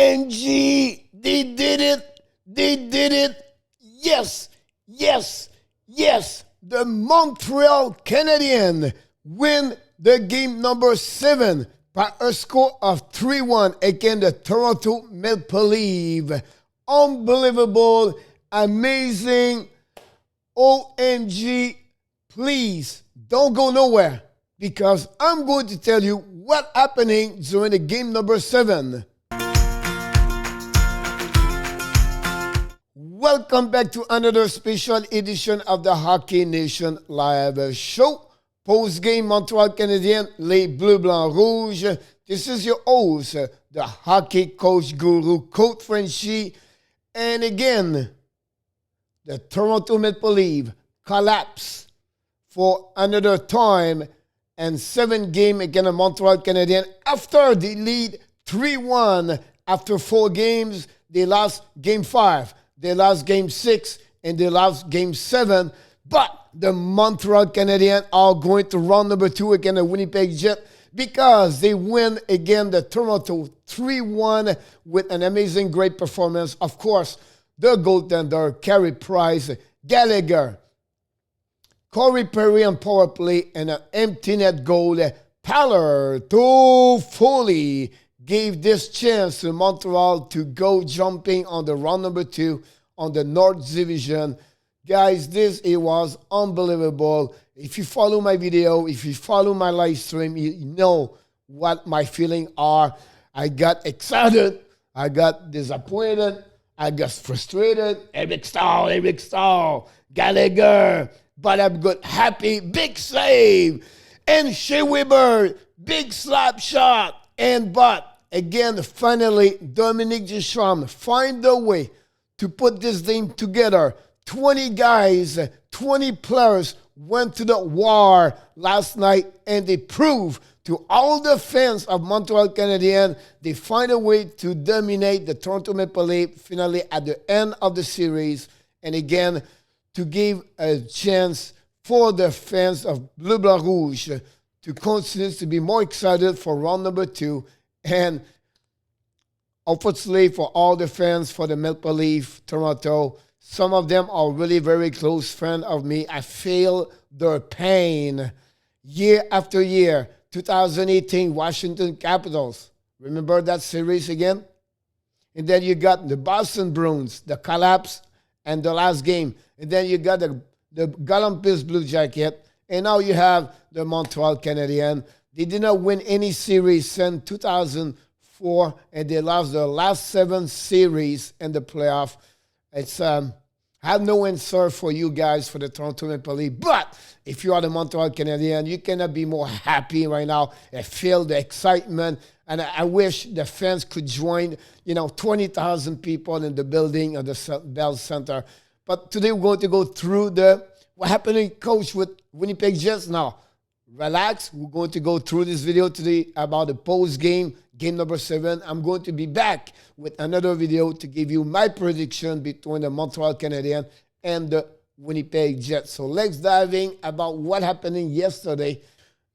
OMG, they did it. They did it. Yes, yes, yes. The Montreal Canadiens win the game number 7 by a score of 3-1 against the Toronto Maple Leafs. Unbelievable, amazing. OMG, please don't go nowhere because I'm going to tell you what's happening during the game number 7. Welcome back to another special edition of the Hockey Nation Live Show. Post-game Montreal Canadiens, les Bleus Blancs Rouges. This is your host, the hockey coach guru, Coach Frenchie. And again, the Toronto Maple Leafs collapsed for another time and 7 games against the Montreal Canadiens. After they lead 3-1 after 4 games, they lost game 5. They lost game 6 and they lost game 7. But the Montreal Canadiens are going to round number 2 against the Winnipeg Jets because they win against the Toronto 3-1 with an amazing, great performance. Of course, the goaltender, Carey Price, Gallagher, Corey Perry on power play, and an empty net goal. Toffoli gave this chance to Montreal to go jumping on the round number 2 on the North Division. Guys, it was unbelievable. If you follow my video, if you follow my live stream, you know what my feelings are. I got excited. I got disappointed. I got frustrated. Eric Staal, Gallagher. But I'm good, happy, big save. And Shea Weber, big slap shot. But again, finally, Dominique Ducharme find a way to put this thing together. 20 guys, 20 players went to the war last night, and they proved to all the fans of Montreal Canadiens, they find a way to dominate the Toronto Maple Leafs finally at the end of the series. And again, to give a chance for the fans of Bleu Blanc Rouge to continue to be more excited for round number 2. And unfortunately for all the fans for the Maple Leaf Toronto, some of them are really very close friends of me. I feel their pain year after year. 2018 Washington Capitals. Remember that series again? And then you got the Boston Bruins, the collapse, and the last game. And then you got the Columbus Blue Jacket. And now you have the Montreal Canadiens. They did not win any series since 2004, and they lost the last 7 series in the playoff. It's I have no answer for you guys for the Toronto Maple Leafs. But if you are the Montreal Canadiens, you cannot be more happy right now. I feel the excitement, and I wish the fans could join. 20,000 people in the building of the Bell Center. But today we're going to go through what happened, coach, with Winnipeg Jets now. Relax. We're going to go through this video today about the post-game, game number 7. I'm going to be back with another video to give you my prediction between the Montreal Canadiens and the Winnipeg Jets. So let's dive in about what happened yesterday.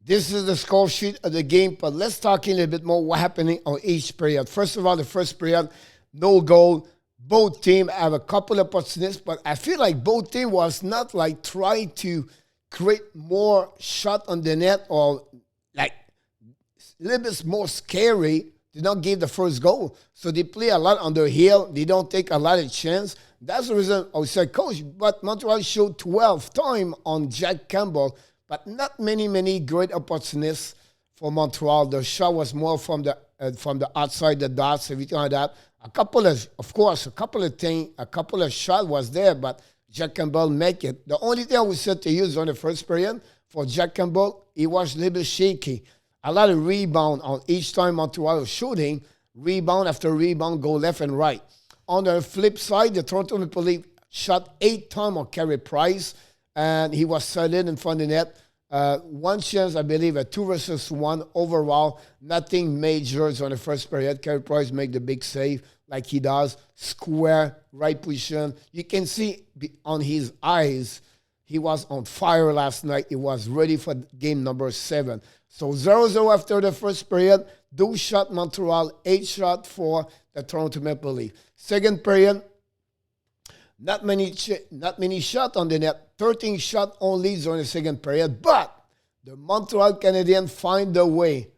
This is the score sheet of the game, but let's talk a little bit more what happened on each period. First of all, the first period, no goal. Both teams have a couple of opportunities, but I feel like both teams was not like trying to create more shot on the net or like a little bit more scary. They don't give the first goal. So they play a lot on the hill. They don't take a lot of chance. That's the reason I said, coach, but Montreal showed 12 times on Jack Campbell, but not many great opportunities for Montreal. The shot was more from the outside the dots, everything like that. A couple of shots was there, but Jack Campbell make it. The only thing I would say to use on the first period for Jack Campbell, he was a little bit shaky. A lot of rebound on each time Montreal was shooting. Rebound after rebound, go left and right. On the flip side, the Toronto Maple Leafs shot 8 times on Carey Price, and he was solid in front of the net. One chance, I believe, a 2 versus 1 overall. Nothing major on the first period. Carey Price make the big save like he does. Square, right position. You can see on his eyes, he was on fire last night. He was ready for game number 7. So 0-0 after the first period. 2 shot Montreal, 8 shot for the Toronto Maple Leafs. Second period, not many shots on the net. 13 shots only during the second period. But the Montreal Canadiens find a way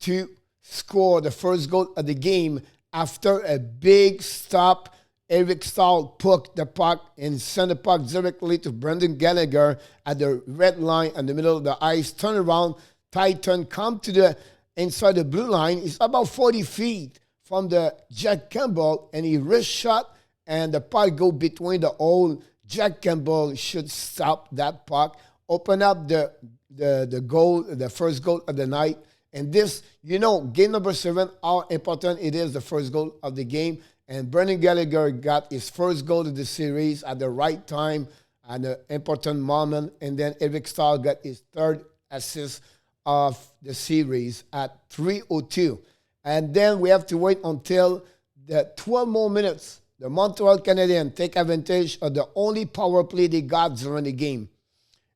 to score the first goal of the game after a big stop. Eric Staal put the puck and sent the puck directly to Brendan Gallagher at the red line in the middle of the ice. Turn around, Titan come to the inside the blue line. It's about 40 feet from the Jack Campbell, and he wrist shot, and the puck go between the hole. Jack Campbell should stop that puck, open up the goal, the first goal of the night. And this, game number 7, how important it is, the first goal of the game. And Brendan Gallagher got his first goal of the series at the right time, at an important moment. And then Eric Staal got his third assist of the series at 3:02. And then we have to wait until the 12 more minutes. The Montreal Canadiens take advantage of the only power play they got during the game.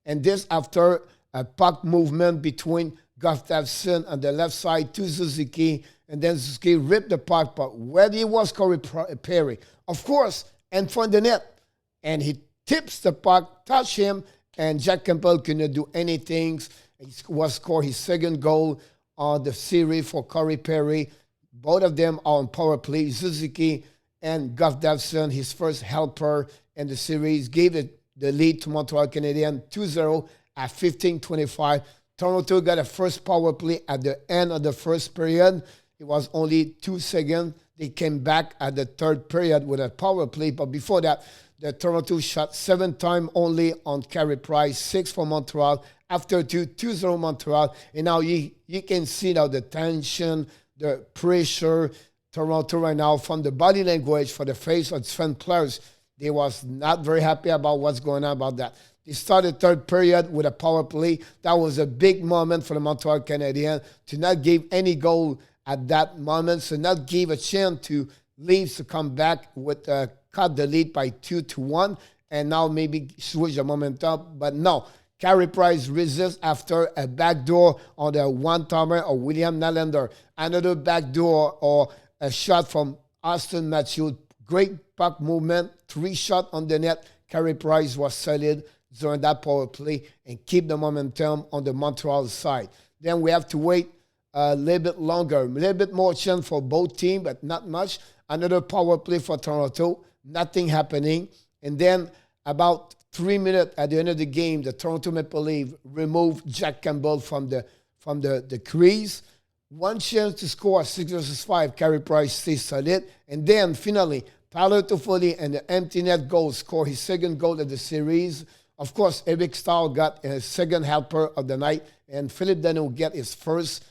And this after a puck movement between Gustafsson on the left side to Suzuki, and then Suzuki ripped the puck, but where he was Corey Perry, of course, in front of the net, and he tips the puck, touch him, and Jack Campbell couldn't do anything. He was scored his second goal on the series for Corey Perry. Both of them are on power play. Suzuki and Gustafsson, his first helper in the series, gave the lead to Montreal Canadiens 2-0 at 15:25. Toronto got a first power play at the end of the first period. It was only 2 seconds. They came back at the third period with a power play. But before that, the Toronto shot 7 times only on Carey Price, 6 for Montreal. After 2-0 Montreal. And now you can see now the tension, the pressure. Toronto right now from the body language for the face of defense players. They was not very happy about what's going on about that. They started third period with a power play. That was a big moment for the Montreal Canadiens to not give any goal at that moment, so not give a chance to Leafs to come back with cut the lead by 2-1, and now maybe switch the momentum. But no, Carey Price resists after a backdoor on the one-timer of William Nylander. Another backdoor or a shot from Austin Matthews. Great puck movement, 3 shots on the net. Carey Price was solid during that power play and keep the momentum on the Montreal side. Then we have to wait a little bit longer, a little bit more chance for both teams, but not much. Another power play for Toronto, nothing happening. And then about 3 minutes at the end of the game, the Toronto Maple Leafs removed Jack Campbell from the crease. One chance to score 6 versus 5. Carey Price stays solid. And then finally, Tyler Toffoli and the empty net goal score his second goal of the series. Of course, Eric Staal got his second helper of the night, and Philip Danault get his first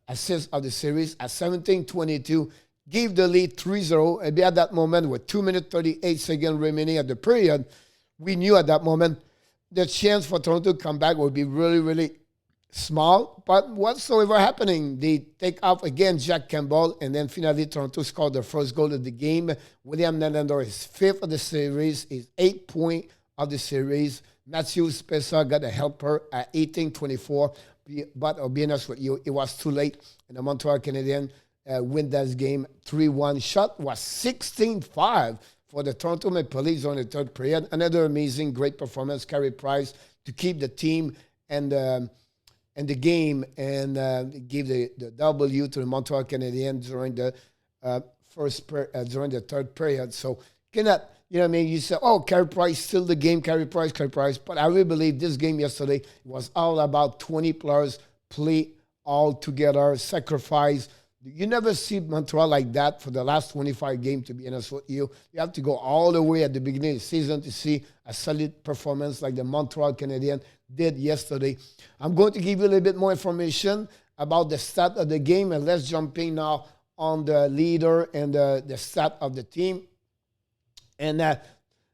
assist of the series at 17:22. Gave the lead 3-0. And at that moment, with 2 minutes 38 seconds remaining at the period, we knew at that moment the chance for Toronto to come back would be really, really small. But whatsoever happening, they take off again Jack Campbell, and then finally Toronto scored their first goal of the game. William Nylander is 5th of the series, is 8 points of the series. Matthew Spezza got a helper at 18:24. But I'll be honest with you, it was too late. And the Montreal Canadiens win that game 3-1. Shot was 16-5 for the Toronto Maple Leafs on the third period. Another amazing, great performance. Carey Price to keep the team and the game and give the W to the Montreal Canadiens during the during the third period. So cannot, you say, oh, Carey Price still the game, Carey Price. But I really believe this game yesterday was all about 20 players play all together, sacrifice. You never see Montreal like that for the last 25 games, to be honest with you. You have to go all the way at the beginning of the season to see a solid performance like the Montreal Canadiens did yesterday. I'm going to give you a little bit more information about the stat of the game, and let's jump in now on the leader and the stat of the team. And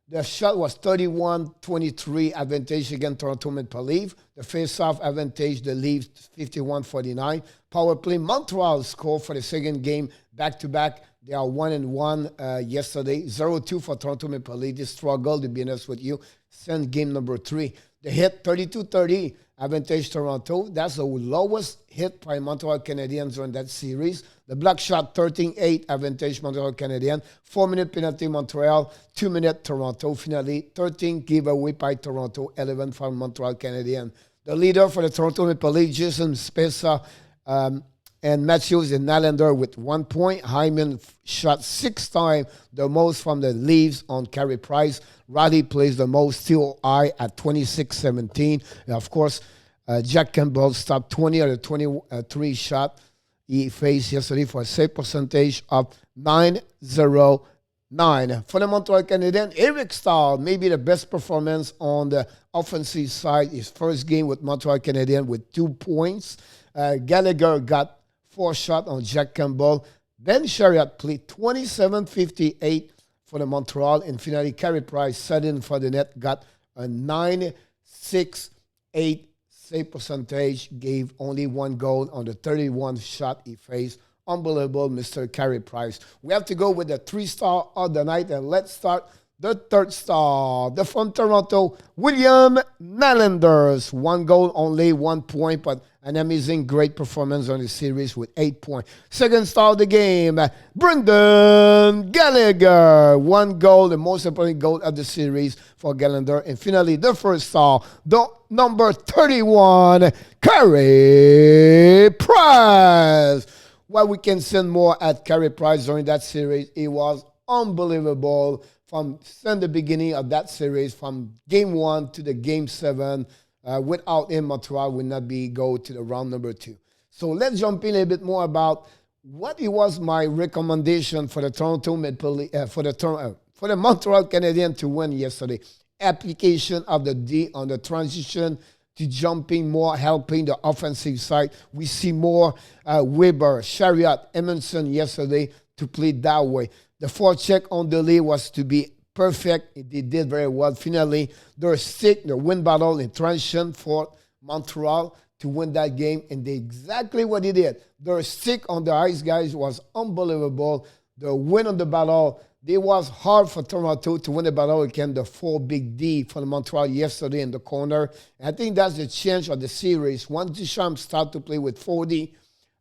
the shot was 31-23 advantage against Toronto Maple Leafs. The face-off advantage, the Leafs 51-49. Power play, Montreal scored for the second game back-to-back. They are 1-1 yesterday. 0-2 for Toronto Maple Leafs. They struggled, to be honest with you, since game number 3. The hit 32-30 advantage Toronto. That's the lowest hit by Montreal Canadiens during that series. The block shot 13-8 advantage Montreal Canadiens. 4-minute penalty Montreal. 2-minute Toronto. Finally 13 giveaway by Toronto. 11 from Montreal Canadiens. The leader for the Toronto Maple Leafs, Jason Spezza, and Matthews and Nylander with 1 point. Hyman shot 6 times, the most from the Leafs on Carey Price. Riley plays the most, still high at 26-17. And of course, Jack Campbell stopped 20 out of 23 shot he faced yesterday for a save percentage of 909. For the Montreal Canadiens, Eric Staal, maybe the best performance on the offensive side. His first game with Montreal Canadiens with 2 points. Gallagher got 4 shots on Jack Campbell. Ben Chariot played 27-58 for the Montreal. And finally, Carey Price set in for the net, got a 9-6-8 save percentage, gave only 1 goal on the 31 shot he faced. Unbelievable, Mr. Carey Price. We have to go with the 3-star of the night, and let's start the 3rd star. The from Toronto, William Nylander. 1 goal, only 1 point, but an amazing, great performance on the series with 8 points. 2nd star of the game, Brendan Gallagher. 1 goal, the most important goal of the series for Gallagher. And finally, the 1st star, the number 31, Carey Price. Well, we can send more at Carey Price during that series. It was unbelievable from the beginning of that series, from game 1 to the game 7. Without him, Montreal would not go to the round number 2. So let's jump in a little bit more about what it was my recommendation for the Toronto Maple Leafs, for the Montreal Canadiens to win yesterday. Application of the D on the transition to jumping more, helping the offensive side. We see more Weber, Chariot, Emerson yesterday to play that way. The forecheck on the lead was to be perfect. They did very well. Finally, their win battle in transition for Montreal to win that game, and they exactly what they did. Their stick on the ice, guys, was unbelievable. The win on the battle, it was hard for Toronto to win the battle against the 4 big D for Montreal yesterday in the corner. And I think that's the change of the series. Once Duchamp start to play with 40,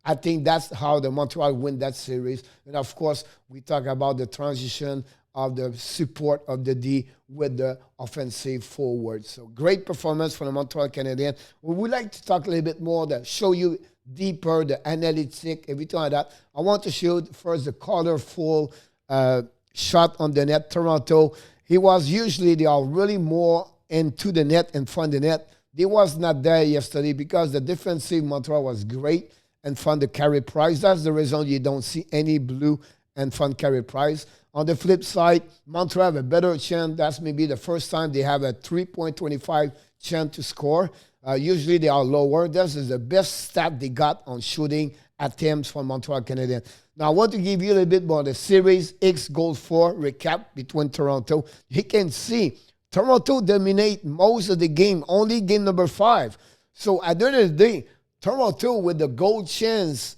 I think that's how the Montreal win that series. And of course, we talk about the transition of the support of the D with the offensive forward. So great performance from the Montreal Canadiens. We would like to talk a little bit more, to show you deeper the analytic, everything like that. I want to show you first the colorful shot on the net. Toronto, they are really more into the net and front the net. They was not there yesterday because the defensive Montreal was great and front the Carey Price. That's the reason you don't see any blue and front Carey Price. On the flip side, Montreal have a better chance. That's maybe the first time they have a 3.25 chance to score. Usually they are lower. This is the best stat they got on shooting attempts for Montreal Canadiens. Now, I want to give you a little bit more the series X goal 4 recap between Toronto. You can see Toronto dominate most of the game, only game number 5. So at the end of the day, Toronto with the goal chance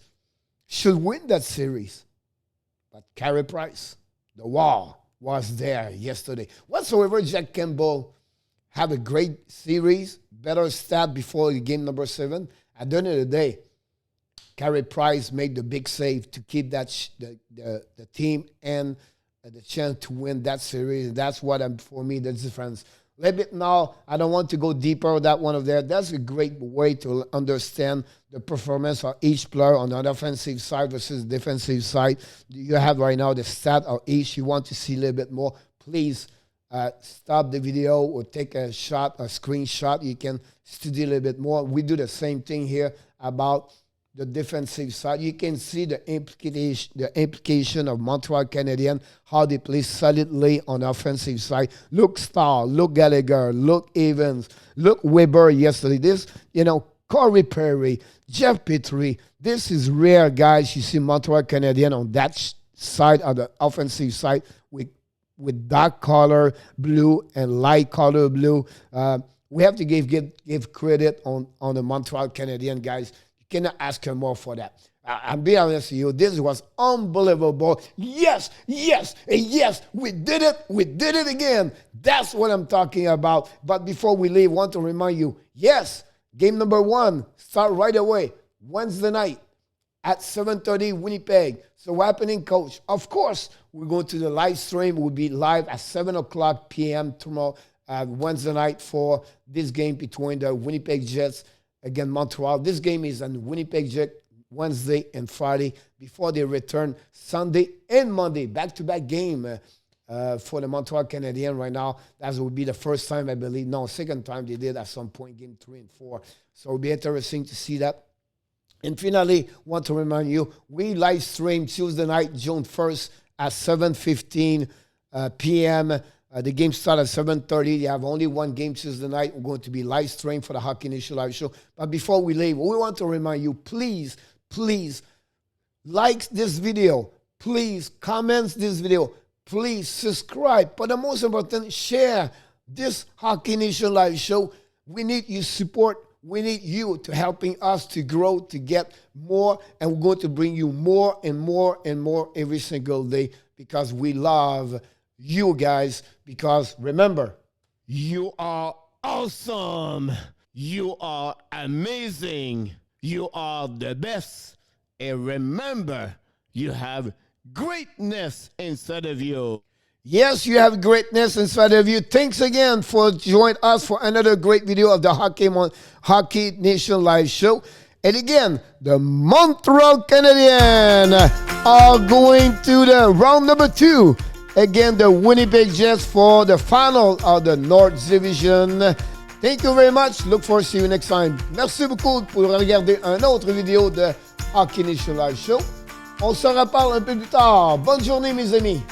should win that series. But Carey Price, the wall was there yesterday. Whatsoever, Jack Campbell have a great series, better stat before the game number 7. At the end of the day, Carey Price made the big save to keep that the team and the chance to win that series. That's what, for me, the difference. A little bit now, I don't want to go deeper on that one of there. That's a great way to understand the performance of each player on the offensive side versus defensive side. You have right now the stat of each. You want to see a little bit more, please stop the video or take a screenshot. You can study a little bit more. We do the same thing here about the defensive side. You can see the implication of Montreal Canadiens, how they play solidly on the offensive side. Look Staal, look Gallagher, look Evans, look Weber yesterday. This, Corey Perry, Jeff Petrie. This is rare, guys. You see Montreal Canadiens on that side of the offensive side with dark color blue and light color blue. We have to give credit on the Montreal Canadiens, guys. Cannot ask her more for that. I'll be honest with you, this was unbelievable. Yes, yes, and yes, we did it again. That's what I'm talking about. But before we leave, I want to remind you, yes, game number 1, start right away, Wednesday night at 7:30 Winnipeg. So what's happening, Coach? Of course, we're going to the live stream. We'll be live at 7 o'clock p.m. tomorrow, Wednesday night, for this game between the Winnipeg Jets against Montreal. This game is on Winnipeg Jets Wednesday and Friday before they return Sunday and Monday. Back-to-back game for the Montreal Canadiens right now. That will be the first time, I believe. No, second time they did at some point, game 3 and 4. So it'll be interesting to see that. And finally, want to remind you, we live stream Tuesday night, June 1st at 7:15 p.m. The game starts at 7:30. They have only one game Tuesday night. We're going to be live stream for the Hockey Nation Live Show. But before we leave, we want to remind you, please like this video. Please comment this video. Please subscribe. But the most important, share this Hockey Nation Live Show. We need your support. We need you to helping us to grow, to get more. And we're going to bring you more and more and more every single day because we love you guys. Because remember, you are awesome. You are amazing. You are the best. And remember, you have greatness inside of you. Yes, you have greatness inside of you. Thanks again for joining us for another great video of the Hockey Nation Live Show. And again, the Montreal Canadiens are going to the round number 2. Again, the Winnipeg Jets for the final of the North Division. Thank you very much. Look forward to see you next time. Merci beaucoup pour regarder un autre vidéo de Hockey Nation Live Show. On se reparle un peu plus tard. Bonne journée, mes amis.